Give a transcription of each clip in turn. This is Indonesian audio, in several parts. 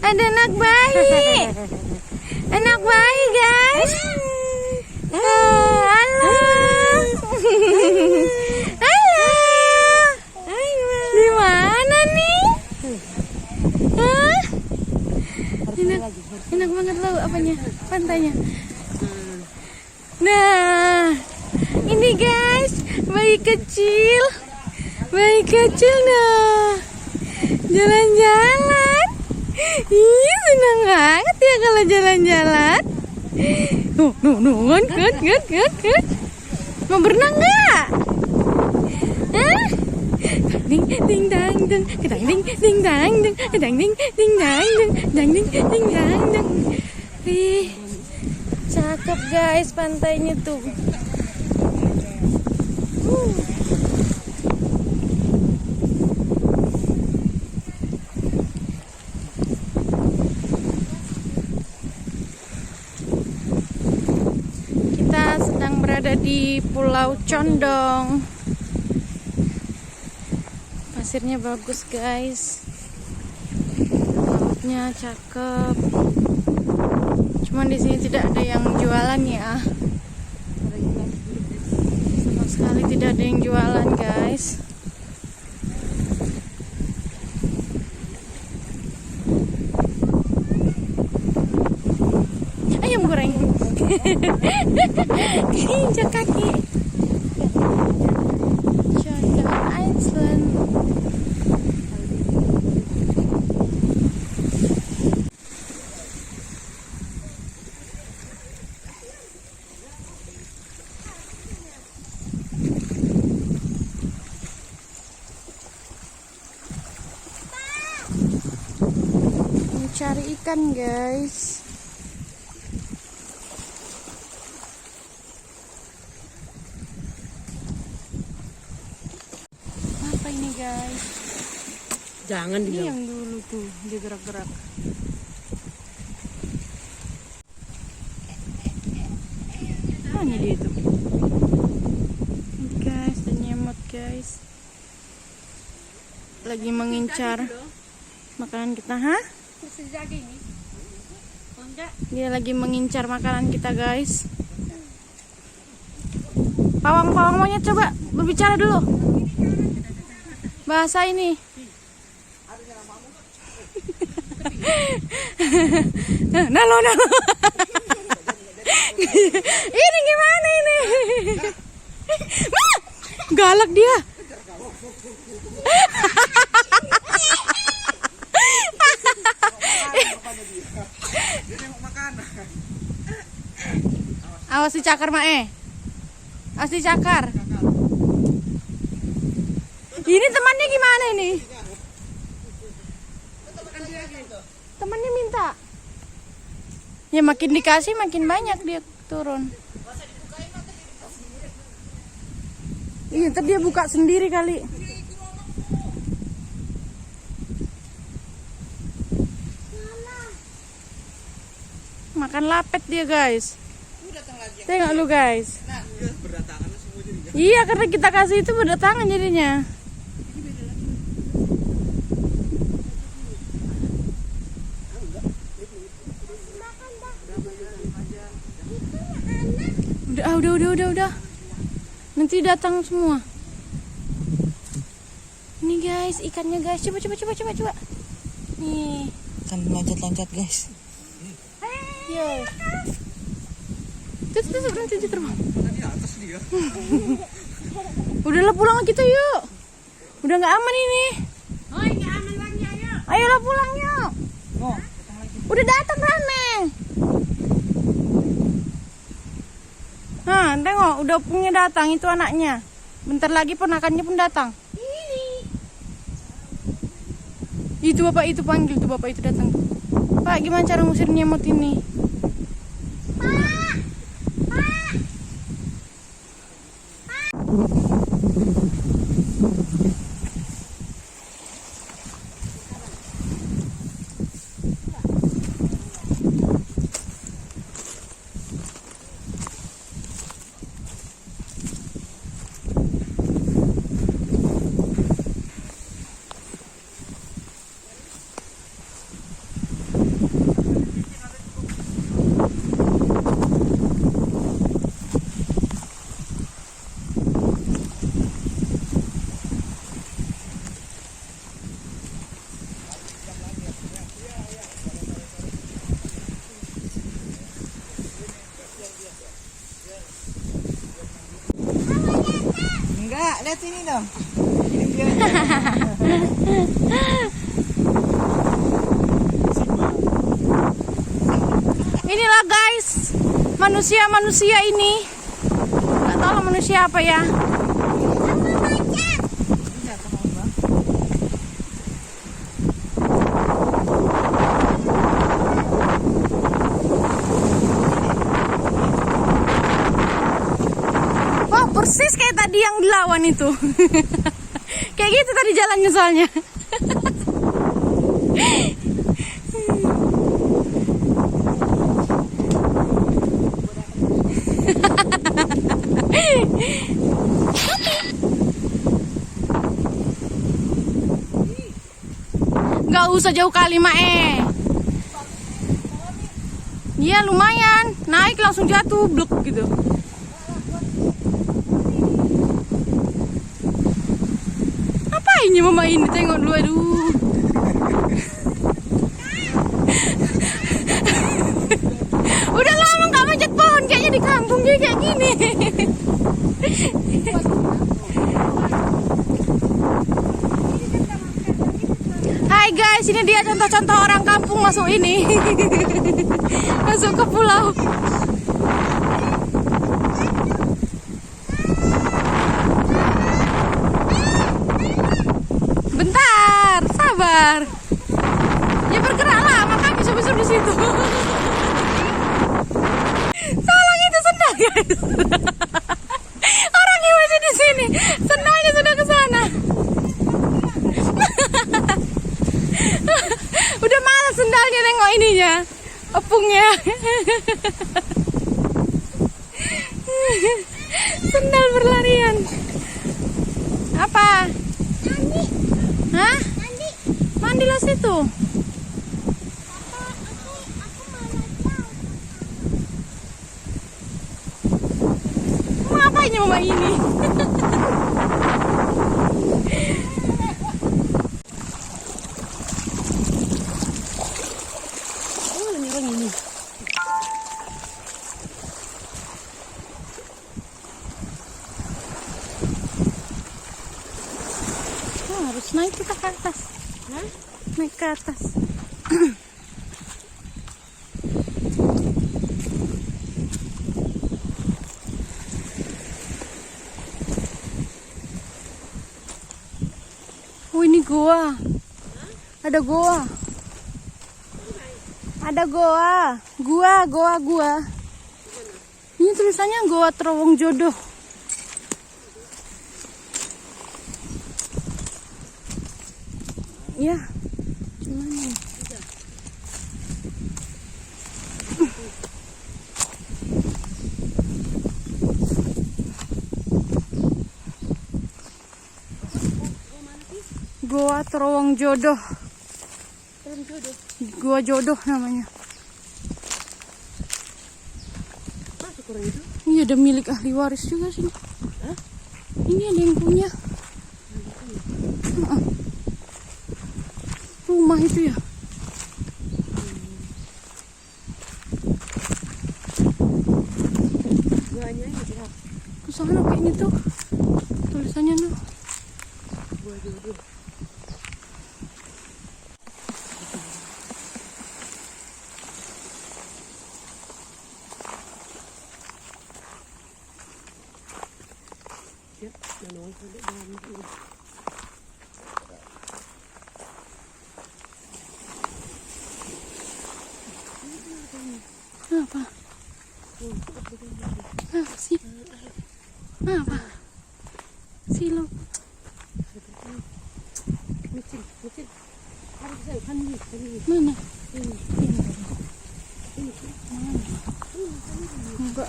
Ada anak bayi. Anak bayi, guys. Halo. Halo. Di mana nih? Hah? Enak banget loh apanya? Pantainya. Nah, ini guys, bayi kecil. Bayi kecil nah. Jalan-jalan. Ih, senang banget ya kalau jalan-jalan. Kan. Mau berenang nggak? Hah? Ding ding dang ding, kedang ding ding dang ding, kedang ding ding dang ding, dang ding ding dang ding. Ih, cakep guys pantainya tuh. Kita sedang berada di Pulau Condong. Pasirnya bagus guys, lautnya cakep. Cuman di sini tidak ada yang jualan ya. Sama sekali tidak ada yang jualan guys. Ayam goreng. Injak kaki. Condong Island. Cari ikan guys. Apa ini guys? Jangan Ini dia. yang dulu tuh dia gerak-gerak. Mana dia tuh? Ini guys, dan nyemot guys. Lagi mengincar makanan kita, ha? Dia lagi mengincar makanan kita guys. Pawang-pawang monyet coba berbicara dulu. Bahasa ini. Nalo. Ini gimana ini? Galak dia. Awas dicakar Mae. Awas dicakar. Ini temannya gimana ini? Temannya minta. Ya makin dikasih makin banyak dia turun. Iya, ntar dia buka sendiri kali. Makan lapet dia guys. Tengok lu guys. Iya, karena kita kasih itu berdatangan jadinya. Udah. Nanti datang semua. Ini guys, ikannya guys. Coba. Nih. Kan loncat-loncat guys. Yo. Tuh, nanti dia terbang. Di atas dia. Udahlah pulang kita yuk. Udah nggak aman ini. Oi, nggak aman lagi ayo. Ayolah pulang yuk. Oh, Udah datang rame. Nah, tengok udah punya datang itu anaknya. Bentar lagi ponakannya pun datang. Itu bapak itu panggil tuh, bapak itu datang. Pak, gimana cara ngusir nyemot ini? Enggak, lihat sini dong. Inilah guys, manusia ini. Nggak tahu lah manusia apa ya. Wah, persis kayak tadi yang dilawan itu. Kayak gitu tadi jalannya soalnya. Gak usah jauh kali Mae. Iya lumayan, naik langsung jatuh bluk gitu. Apa ini mama ini, tengok dulu aduh. Udah lama gak manjat pohon kayaknya di kampung jadi kayak gini. Hai guys, ini dia contoh-contoh orang kampung masuk ini. Masuk ke pulau. Bentar, sabar. Ya bergeraklah, makanya besok-besok di situ. Salah itu sendal guys. Orangnya masih di sini, sendalnya sudah ke sana. Udah malas sendalnya nengok ininya, epungnya. Sendal berlarian. Apa? Mandi. Hah? Mandi. Mandilah situ. Mau ngapain mama ini? Harus naik kita ke atas. Hah? Naik ke atas. Oh ini goa. Ada goa. Ada goa. Gua. Ini tulisannya Goa Terowong Jodoh. Ya, gimana? Goa Terowong Jodoh. Goa Jodoh namanya. Ini ada milik ahli waris juga sih. Ini ada yang punya. Rumah itu ya. Tulisannya kayak ini tuh. Tulisannya tuh. Apa? Apa sih? Apa? Silo. Mana? Enggak.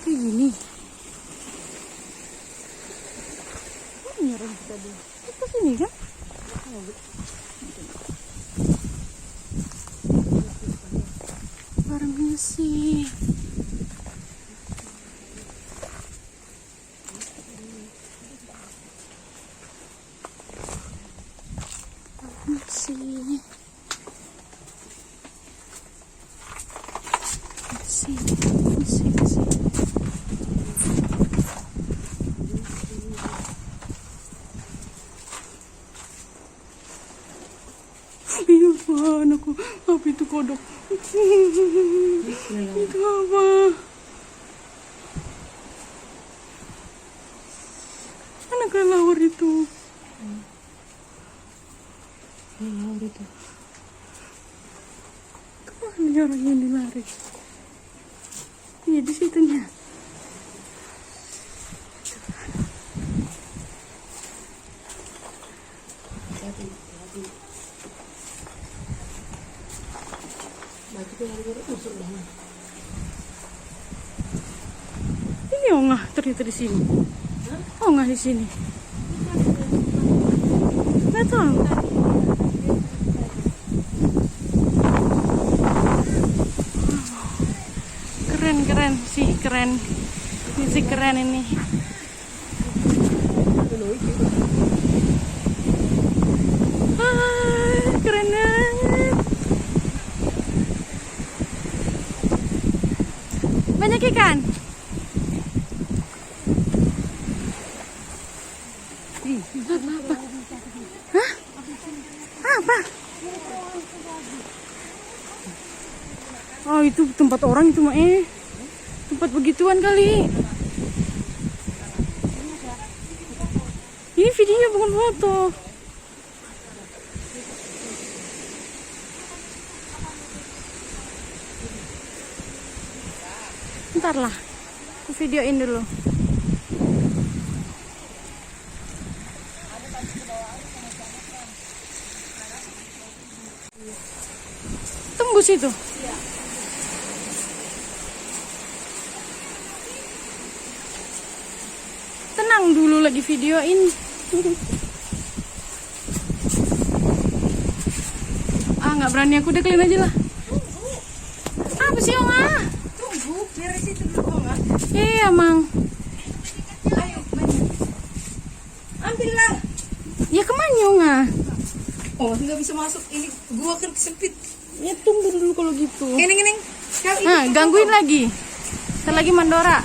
Kayak gini. Nyerang tadi. Itu sini kan? Barangnya sih. sini. Iya, anakku. Apa itu kodok? Itu apa? Anak kelelawar itu. Kelelawar itu. Kemana orang ini lari? Iya, di situnya. Ini ongah ternyata di sini. Ongah di sini. Nggak tahu. Keren sih, keren. Ini sih keren ini. Keren banget. Banyak ikan. Apa? Hah? Apa? Oh, itu tempat orang itu mah tempat begituan kali. Ini video bukan foto. Bentar lah, aku videoin dulu. Tembus itu. Tenang dulu, lagi videoin. Nggak berani aku, deketin aja lah. Apa sih, Oma? Tunggu, biar di situ dulu, Oma. Iya, Mang. Ayo, maju. Ambillah. Ya kemana, Oma? Oh, nggak bisa masuk. Ini gua kan sempit. Ya tunggu dulu kalau gitu. Kening. Gangguin lagi. Ntar lagi mandora.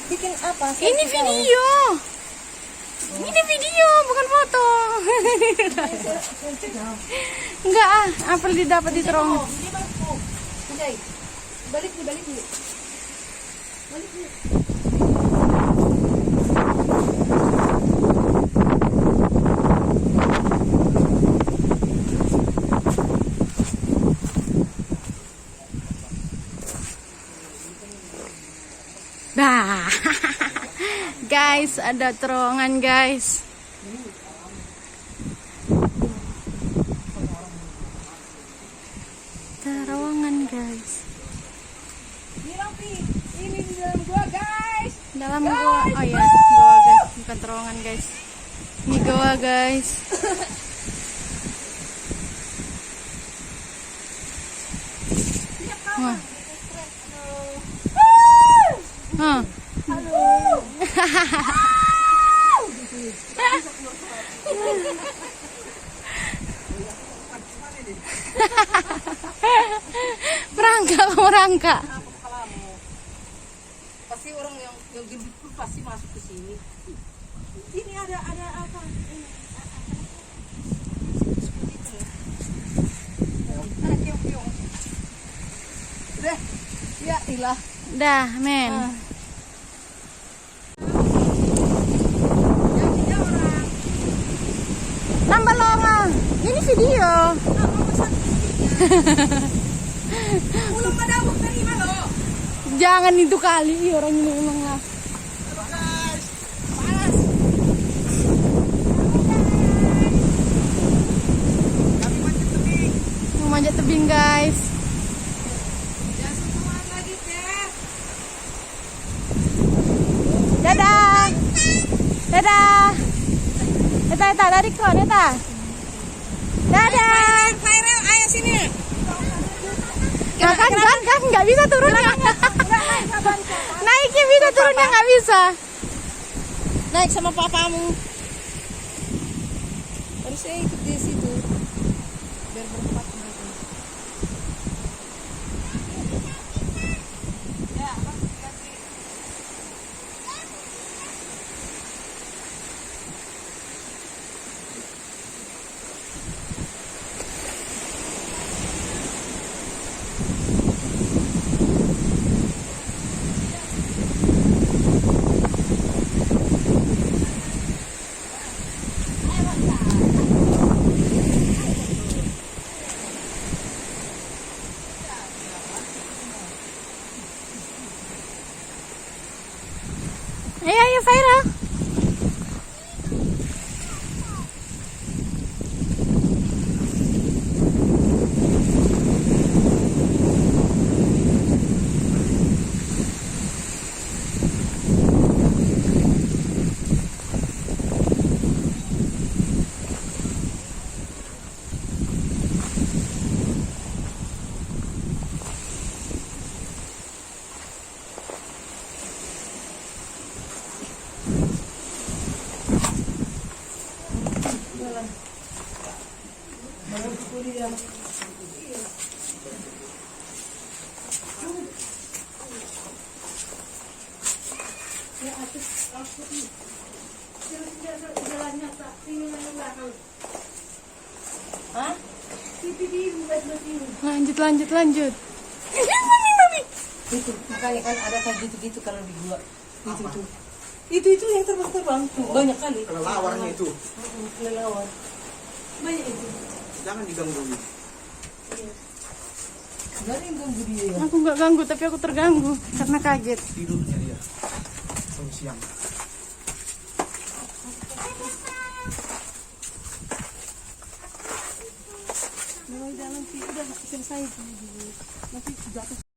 Bikin apa? Ini video. Ini video, bukan foto. Enggak apa didapat di terowongan. Balik nih. Dah. Guys, ada terowongan, guys. Terowongan, guys. Ini di dalam gua, guys. Dalam gua. Oh ya, gua, guys. Bukan terowongan, guys. Ini gua, guys. Wah. Hah. Merangkak. Pasti orang yang gendut pun pasti masuk ke sini. Ini ada apa? Ini. Ada keong-keong. Udah. Ya, ilah. Dah, men. Tambah lorong. Ini video. Belum ada buk dari mana? Jangan itu kali, orang ini emang lah. Panas. Kami manjat tebing. Mau manjat tebing, guys. Jangan semangat lagi, ya. Dadah. Dadah. Eta, tarik kok, Eta. Dadah. Viral, ayo sini. Nah, kan nggak bisa turunnya. Naiknya bisa, turunnya nggak bisa. Naik sama papamu. Harusnya ikut di situ biar berempat mereka. Ayo Faira. Hah? Lanjut. Mami. Itu makanya kan ada kayak gitu-gitu kalau di gua. Itu yang terbang tuh banyak kali. Kelelawarnya itu. Kelelawar. Banyak itu. Jangan diganggu. Gak ada yang ganggu dia ya. Aku nggak ganggu tapi aku terganggu karena kaget. Tidurnya dia. Siang. Mulai jalan sih udah selesai. Masih jatuh.